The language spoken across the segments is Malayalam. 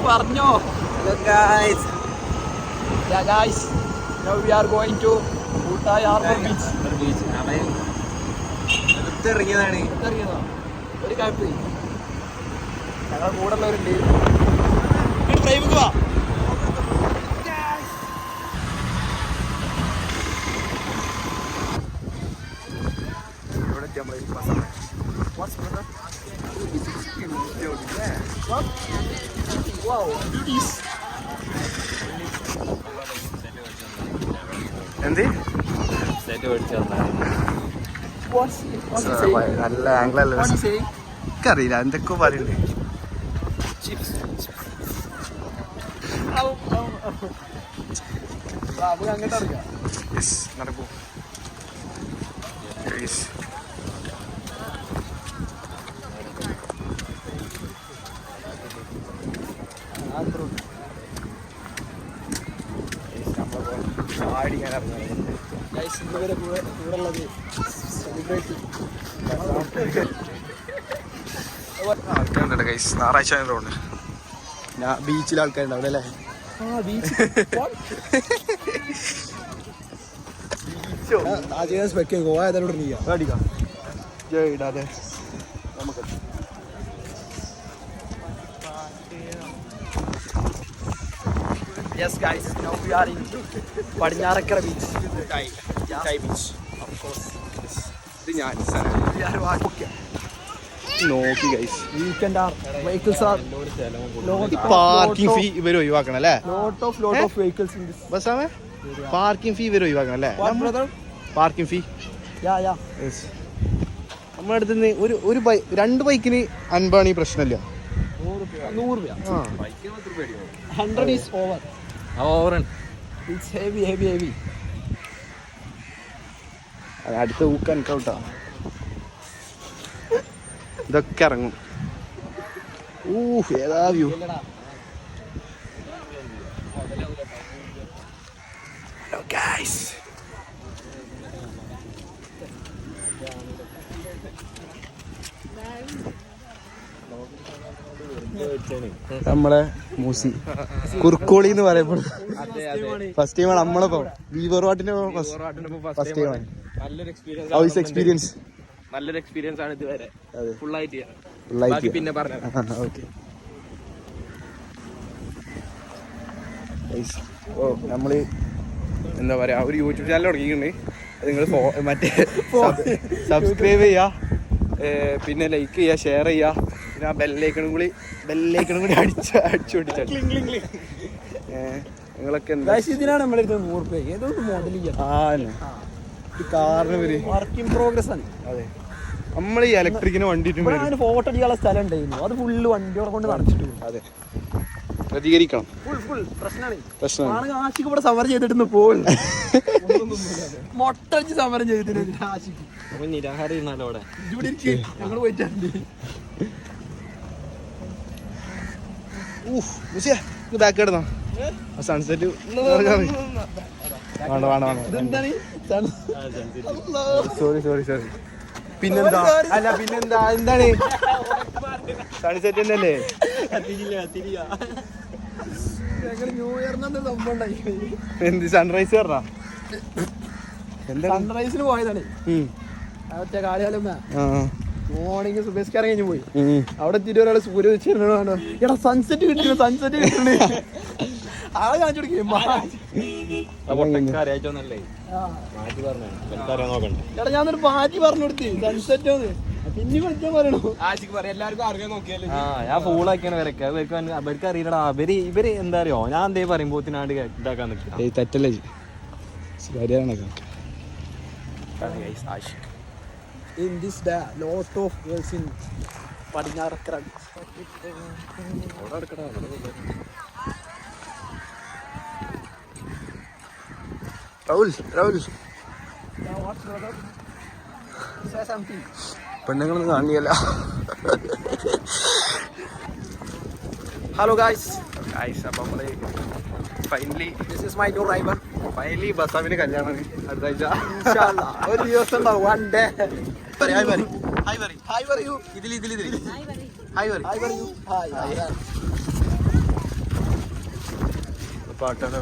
പറഞ്ഞോ. Hello guys. Yeah guys, now we are going to Utai Harbour Beach. ഇറങ്ങിയതാണ്. ഒരു കാര്യം ഞങ്ങളുടെ കൂടെ ഉള്ളവരുണ്ട്. ഡ്രൈവ് പോവാ. എന്ത് നല്ല ആംഗിളല്ല, എനിക്കറിയില്ല എന്തൊക്കെയോ പറയുന്നുണ്ട്. നടക്കൂ. ഞായറാഴ്ച റോഡ് ബീച്ചിൽ ആൾക്കാരുണ്ടാവും അല്ലേ? ഇടാതെ നമുക്ക് Yes guys, now we are in Padinarakara beach. Thai beach. Of course. ഇത് ഞാൻ We are walking. നോക്കി guys, Weekend our vehicles are parking fee ഇവർ ഒഴിവാക്കണം അല്ലേ? lot of vehicles in this. ബസ്സാമേ പാർക്കിംഗ് ഫീ ഇവർ ഒഴിവാക്കണം അല്ലേ? What brother? Parking fee Yeah. നമ്മുടെ അടുത്ത് നിന്ന് ഒരു രണ്ട് ബൈക്കിന് 50 പ്രശ്നമില്ല. 100 രൂപ. 100 is over. It's heavy. അടുത്ത ഊക്കാൻ കൗട്ടാ ഇതൊക്കെ ഇറങ്ങും. ഏതാ വ്യൂ. നമ്മളെ മൂസി കുർക്കോളി എന്ന് പറയപ്പെടും. ഫസ്റ്റ് ടൈമാണ് നമ്മളിപ്പോ വീവർ ഫസ്റ്റ് ടൈമാണ്. നല്ലൊരു എക്സ്പീരിയൻസ് ആണ് ഇതുവരെ. ഫുള്ളായിട്ട് പിന്നെ പറഞ്ഞു. നമ്മള് എന്താ പറയാ ഒരു യൂട്യൂബ് ചാനൽ തുടങ്ങിയിട്ടുണ്ട്. അത് നിങ്ങൾ മറ്റേ സബ്സ്ക്രൈബ് ചെയ്യാ, പിന്നെ ലൈക്ക് ചെയ്യുക, ഷെയർ ചെയ്യുക, പിന്നെ ആ ബെല്ലൈക്കണും കൂടി അടിച്ചു പൊട്ടിച്ചാൽ നിങ്ങളൊക്കെ എന്താ ഇതിനാണ് നമ്മുടെ 100 രൂപ ഏതോ മോഡൽ കാറിന് വരും. വർക്ക് ഇൻ പ്രോഗ്രസ് ആണ്. അതെ, നമ്മൾ ഈ ഇലക്ട്രിക്കിന് വണ്ടി ഫോട്ടോ അടിക്കാനുള്ള സ്ഥലം ഉണ്ടായിരുന്നു, അത് ഫുള്ള് വണ്ടിയോടെ കൊണ്ട് നടച്ചിട്ട്. അതെ, പ്രതികരിക്കണം. പ്രശ്നമാണ്. ആശിക്ക് ഇവിടെ സമരം ചെയ്തിട്ട് പോകും. മൊട്ടടിച്ച് സമരം ചെയ്തിട്ട് ആശിക്ക് നിരാഹാരം ഞങ്ങൾ പോയിട്ടുണ്ട്. ബാക്ക് കിടന്നോ സൺസെറ്റ് സോറി പിന്നെന്താ എന്താണ് സൺസെറ്റ് തന്നെയല്ലേ? ന്യൂ ഇയറിന് സംഭവം ഉണ്ടായി. എന്ത് സൺറൈസ് പറഞ്ഞ സൺറൈസിന് പോയതാണ്. മറ്റേ കാളികാലം മോർണിംഗ് സുബേസ്കാരം കഴിഞ്ഞ് പോയി. അവിടെ എത്തിയിട്ട് ഒരാൾ സൂര്യ വെച്ചിരുന്നോ എടാ സൺസെറ്റ് കിട്ടണ ആളെ കാണിച്ചു കൊടുക്കേ. എടാ ഞാനൊരു മാറ്റി പറഞ്ഞു കൊടുത്ത് സൺസെറ്റ് പിന്നെ വിളിച്ചാൽ പറയണോ? ഞാൻ ഫൂളാക്കിയാണ് അവർക്ക് അറിയില്ലടാ. ഇവര് എന്താ അറിയോ, ഞാൻ എന്തേ പറയുമ്പോത്തിനാണ്ട് ഇതാക്കാൻ നിൽക്കും. തെറ്റല്ലേ In this day, lot of girls in Padinarakara. Raul. Now what brother? Say something. പെണ്ണുങ്ങളൊന്നും കാണിയല്ല. Hello guys. അപ്പം നമ്മള് finally This is my new driver. Finally ബസാമിന് കല്യാണമാണ് അടുത്ത ആഴ്ച. Inshallah. ഒരു ദിവസം ഉണ്ടാവും, one day. ഹായ് പറയൂ. Hi, where are you? ഇതിൽ ഹായ് പറ ഹായ് പറയൂ ഹായ് പാട്ടാണ്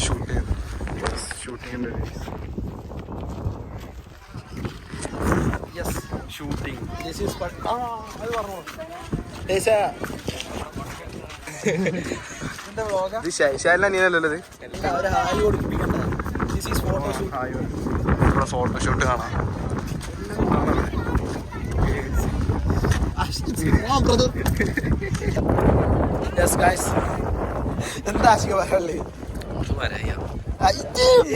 shooting yes shooting this is അത് പറഞ്ഞോ എന്താ വ്ളോഗാ ഇത് ശൈലാ നീനല്ലത് ഒരു ഹായ് കൊടുപ്പിക്കണ്ട ദിസ് ഈസ് ഫോട്ടോഷൂട്ട് ഹായ് ഇവിടെ ഫോട്ടോഷൂട്ട് കാണാം യെസ് ഗൈസ് എന്താ ആശിക പറയല്ലേ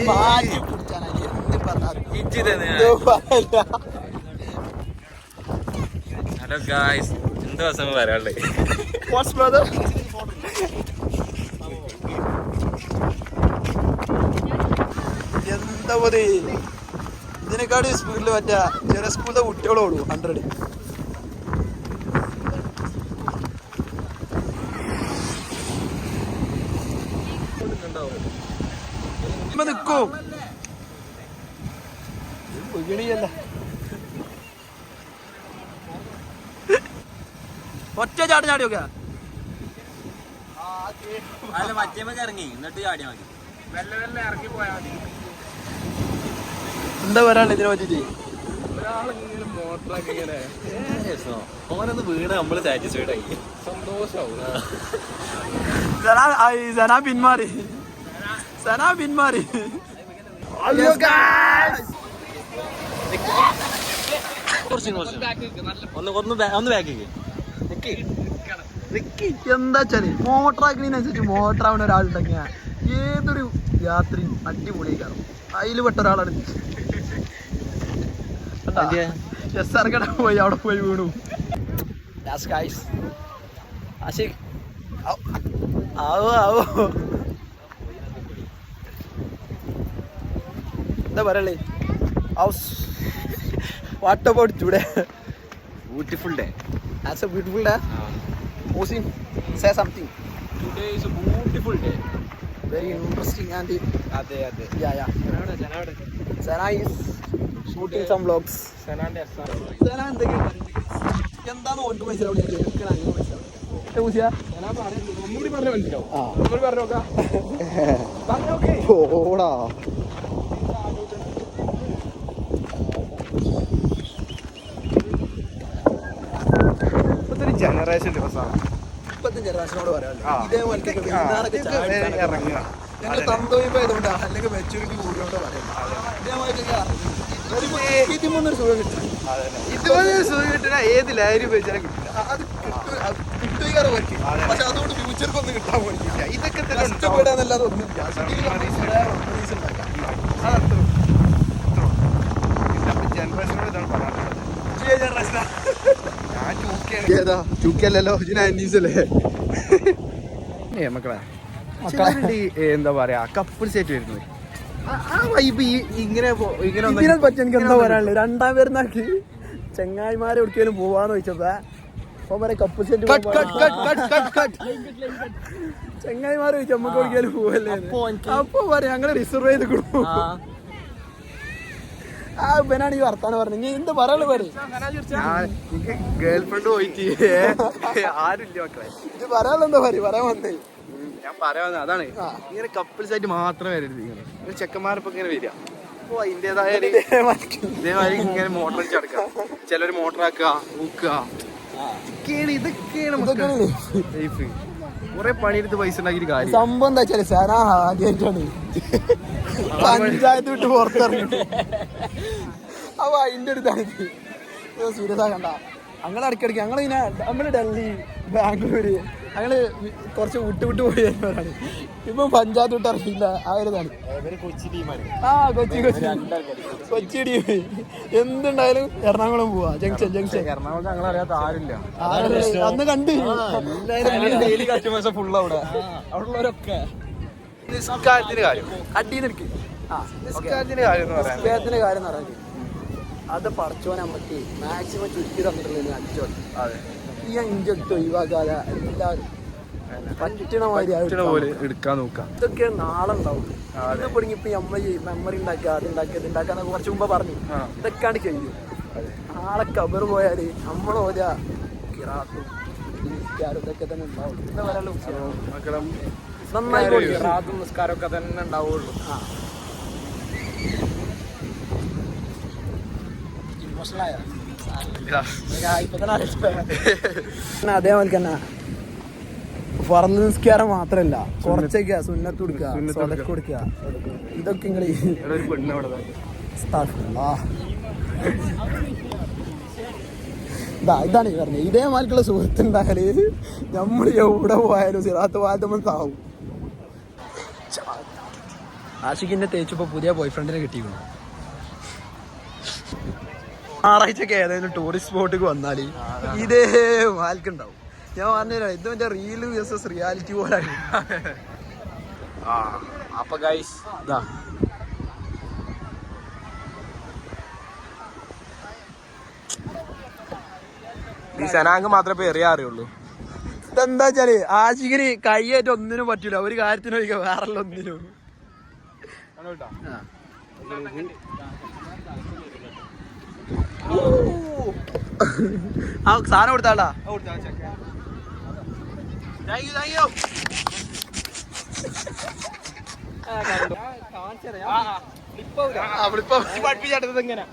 മാറ്റി പിടിച്ചാണ് എന്ത് പറഞ്ഞാൽ ഹലോ ഗായ്സ് എന്ത് ദിവസം വരാളേ വാട്സ് ബ്രദർ എന്താ മതി ഇതിനെക്കാട് സ്പീഡിൽ മറ്റേ ചെറിയ സ്കൂളിലെ കുട്ടികളോടൂ 100 നിൽക്കും വീണിയല്ല ഒറ്റ ചാടി ചാടിയൊക്കെ അല്ല മറ്റേ ഇറങ്ങി എന്നിട്ട് ചാടിയാ മതി വെല്ല വെല്ല ഇറങ്ങി പോയാ മതി എന്താ പറയാനുള്ള ഇതിനെ പറ്റിട്ട് ഒരാളെങ്കിലും മോട്ടറൊക്കെ ഇങ്ങനെ ഓനൊന്ന് വീണ് നമ്മള് സാറ്റിസ്ഫൈഡ് ആയി സന്തോഷാവും സന പിന്മാറി ഒന്ന് ബാക്കിക്ക് എന്താ വെച്ചാല് മോട്ടറാക്കുന്നതിനനുസരിച്ച് മോട്ടറാവുന്ന ഒരാളുണ്ടെങ്കിൽ ഏതൊരു യാത്രയും അടിപൊളി കാണും അതിൽ പെട്ട ഒരാളാണ് SR കട പോയി അവിടെ പോയി വീണു എന്താ പറയല്ലേ what about today beautiful day That's a beautiful day. Osim, say something. Today is a beautiful day. Very interesting and അതെ yeah. Sana is shooting some vlogs. Sana എന്താണ് ഓർക്ക് മനസ്സിലാവില്ല ജനറേഷൻ ദിവസമാണ് ഇപ്പത്തെ ജനറേഷനോട് പറയാമല്ലോ ആ. ഇതേപോലെ ഇറങ്ങുക ഞങ്ങൾ തന്തോയിപ്പോയതുകൊണ്ട് അല്ലെങ്കിൽ മെച്ചൂരിറ്റി കൂടിയോണ്ട് പറയാം ഇതിമൊന്നൊരു സുഖം കിട്ടും ഇതുപോലെ സുഖം കിട്ടുന്ന ഏത് ലഹരി ഉപയോഗിച്ചാലും കിട്ടില്ല അത് കിട്ടുകയാണ് പറ്റും പക്ഷെ അതുകൊണ്ട് ഫ്യൂച്ചർക്കൊന്നും കിട്ടാൻ പോലില്ല ഇതൊക്കെ തന്നെ ഉണ്ടാവും. കഷ്ടപ്പെടാന്നല്ലാതെ ഒന്നുമില്ല ജനറേഷനോട് ഇതാണ് പറയാനുള്ളത് ഞാൻ ഏതാ ചൂക്കല്ലോ മക്കളെ എന്താ പറയാ കപ്പിൾ സെറ്റ് വരുന്നത് ആ വൈബ് ഇങ്ങനെ ഇതിനെ പറ്റി എനിക്ക് എന്താ പറയാനുള്ളത് 2ാം പെരുന്നാൾക്ക് ചെങ്ങായിമാരെ എവിടേക്കും പോവാന്ന് ചോദിച്ചപ്പോ അപ്പൊ പറയാം കപ്പിൾ സെറ്റ് ചെങ്ങായിമാരെ ചോദിച്ചു നമുക്ക് എവിടേക്കും പോവല്ലേ അപ്പൊ പറയാം ഞങ്ങള് റിസർവ് ചെയ്ത് കൊടുക്കും ആ ഇവനാണ് ഈ വർത്താനം പറഞ്ഞു നീ എന്ത് പറയാനുള്ള പറയും ഗേൾ ഫ്രണ്ട് പോയിട്ട് ആരുമില്ല മക്കളെ ഇത് പറയാനുള്ള എന്താ പറയും പറയാൻ വന്നേ ഞാൻ പറയാവുന്ന അതാണ് ഇങ്ങനെ കപ്പിൾസ് ആയിട്ട് മാത്രം വരരുത് ഇങ്ങനെ ചെക്കന്മാരിപ്പോ ഇങ്ങനെ വരിക അപ്പൊ അതിൻ്റെതായ ഇതേമാതിരി ഇങ്ങനെ മോട്ടർ അടിച്ച് നടക്കുക ചിലർ മോട്ടറാക്കുക ഊക്കുക ഇതൊക്കെയാണ് ലൈഫ് കുറെ പണിയെടുത്ത് പൈസ ഉണ്ടാക്കിയിട്ട് കാര്യം സംഭവം എന്താ വെച്ചാല് സന ആദ്യമായിട്ടാണ് പഞ്ചായത്ത് വിട്ട് പുറത്തിറങ്ങിട്ട് അപ്പൊ അതിന്റെ ഒരു ഇതാണ് സീരിയസ് ആകണ്ട ഞങ്ങളെ ഇടയ്ക്കിടയ്ക്ക് ഞങ്ങളിങ്ങനെ നമ്മള് ഡൽഹി ബാംഗ്ലൂര് ഞങ്ങള് കുറച്ച് വിട്ട് പോയി വരുന്നവരാണ് ഇപ്പം പഞ്ചായത്ത് വിട്ട് ഇറങ്ങിയില്ല ആ ഒരു ഇതാണ് ആ കൊച്ചി ടീം എന്തുണ്ടായാലും എറണാകുളം പോവാ ജംഗ്ഷൻ എറണാകുളത്ത് ഞങ്ങൾ അറിയാത്ത ആരില്ല അന്ന് കണ്ട് കസ്റ്റമേഴ്സ് ഫുൾ അവിടെ ഉള്ളവരൊക്കെ നിസ്കാരത്തിന്റെ കാര്യം അടിയെടുക്ക് നിസ്കാരത്തിന്റെ കാര്യം എന്ന് പറയാൻ അദ്ദേഹത്തിന്റെ കാര്യം എന്ന് പറയാൻ അത് പറിച്ചോനെ നമുക്ക് മാക്സിമം ചുരുക്കി തന്നിട്ടുള്ള അടിച്ചോ അതെ ഈ ഇഞ്ചൊക്കെ ഒഴിവാക്കാതെ എല്ലാവരും പറ്റണ മാതിരി പോലെ എടുക്കാൻ നോക്കാം ഇതൊക്കെ നാളെ ഉണ്ടാവും ഇത് പിടിങ്ങി ഇപ്പൊ നമ്മൾ മെമ്മറി ഉണ്ടാക്കുക അത് ഉണ്ടാക്കാന്നൊക്കെ കുറച്ച് മുമ്പ് പറഞ്ഞു ഇതൊക്കെയാണ് കഴിയും നാളെ കബർ പോയാല് നമ്മൾ ഓരോ കിറാത്തും നിസ്കാരം ഇതൊക്കെ തന്നെ ഉണ്ടാവും. എന്താ പറയാനുള്ള മക്കളെ നന്നായി കൊടുക്കുക. റാത്തും നിസ്കാരമൊക്കെ തന്നെ ഉണ്ടാവുള്ളൂ. അതേപോലെ തന്നെ ഫർള് നിസ്കാരം മാത്രല്ല, കുറച്ചൊക്കെ സുന്നത്ത് കൊടുക്കുക, സ്വതക്ക് കൊടുക്കുക, ഇതൊക്കെ നിങ്ങൾ ഒരു പെണ്ണ് അവിടെ ഇതാണ് ഈ പറഞ്ഞത്. ഇതേമാതിരിക്കുള്ള സുഹൃത്തുണ്ടായാല് നമ്മൾ എവിടെ പോയാലും സിറാത്ത് വാദം താവും. ആഷിഖിന്റെ തേച്ചിപ്പോ പുതിയ ബോയ് ഫ്രണ്ടിനെ കിട്ടിയിരുന്നു. ഞായറാഴ്ചക്ക് ഏതെങ്കിലും ടൂറിസ്റ്റ് സ്പോട്ടിക്ക് വന്നാല് ഇതേ മാൽക്കുണ്ടാവും. ഞാൻ പറഞ്ഞുതരാം, ഇത് മറ്റേ റീല് വേഴ്സസ് റിയാലിറ്റി പോലാണ്. അപ്പൊ ഗൈസ് ഇതാ ഈ സനാങ്ക് മാത്രമേ എറിയാ അറിയുള്ളൂ. ഇതെന്താ വെച്ചാല് ആഷിഖിന് കൈയായിട്ട് ഒന്നിനും പറ്റൂല, ഒരു കാര്യത്തിനും ഒഴിക്കുക വേറെല്ല ഒന്നിനും. ആ സാധനം കൊടുത്താടാ. പഠിപ്പിച്ചത് എങ്ങനെ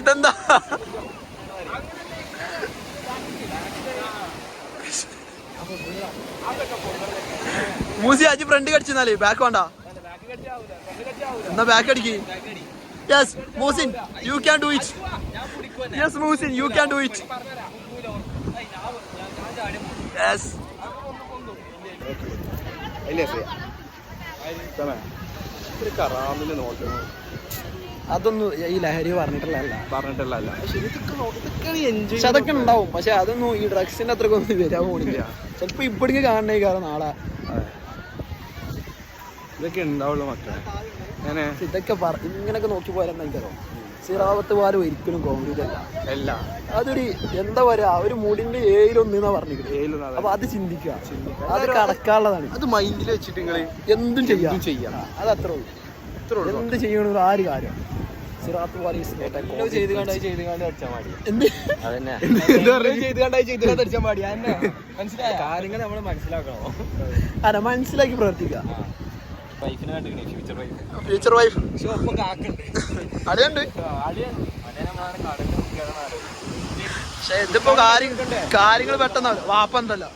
ഇതെന്താ മൂസി അജി ഫ്രണ്ട് കടിച്ചാലേ ബാക്ക് വേണ്ട, എന്നാ ബാക്ക് അടിക്ക്. Yes Moosin, you can do it. Yes Moosin, you can do it. Yes കറാമില് നോക്കണം. അതൊന്നും ഈ ലഹരി പറഞ്ഞിട്ടുള്ളതല്ല, എൻജോയ് അതൊക്കെ ഉണ്ടാവും. പക്ഷെ അതൊന്നും ഈ ഡ്രഗ്സിന്റെ അത്രയ്ക്ക് ഒന്നും വരാൻ പോണില്ല. ചിലപ്പോ ഇപ്പഴേക്ക് കാണണേ കാരണം നാളെ ഇതൊക്കെ ഉണ്ടാവുള്ളൂ മക്കളെ. അങ്ങനെ ഇതൊക്കെ ഇങ്ങനൊക്കെ നോക്കി പോയാലെന്ന് എനിക്കറിയാം. സിറാവത്ത് പാലും ഒരിക്കലും കോൺക്രീറ്റ് അല്ല, അതൊരു എന്താ പറയാ, ഒരു മുടിന്റെ ഏഴിലൊന്നാ പറഞ്ഞിരിക്കുന്നത്. അപ്പൊ അത് ചിന്തിക്കുക, അത് കടക്കാനുള്ളതാണ്. അത് മൈൻഡിൽ വെച്ചിട്ട് നിങ്ങൾ എന്തും ചെയ്യാം. അത് അത്രേ ഉള്ളൂ. എന്ത് ചെയ്യണമെങ്കിലും ആ ഒരു കാര്യം സിറാത്ത് പാലി അല്ല മനസ്സിലാക്കി പ്രവർത്തിക്കുക. ഫ്യൂച്ചർ വൈഫ് അടിയുണ്ട്. പക്ഷെ ഇതിപ്പോ കാര്യങ്ങൾ പെട്ടെന്ന് വാപ്പ എന്തല്ലോ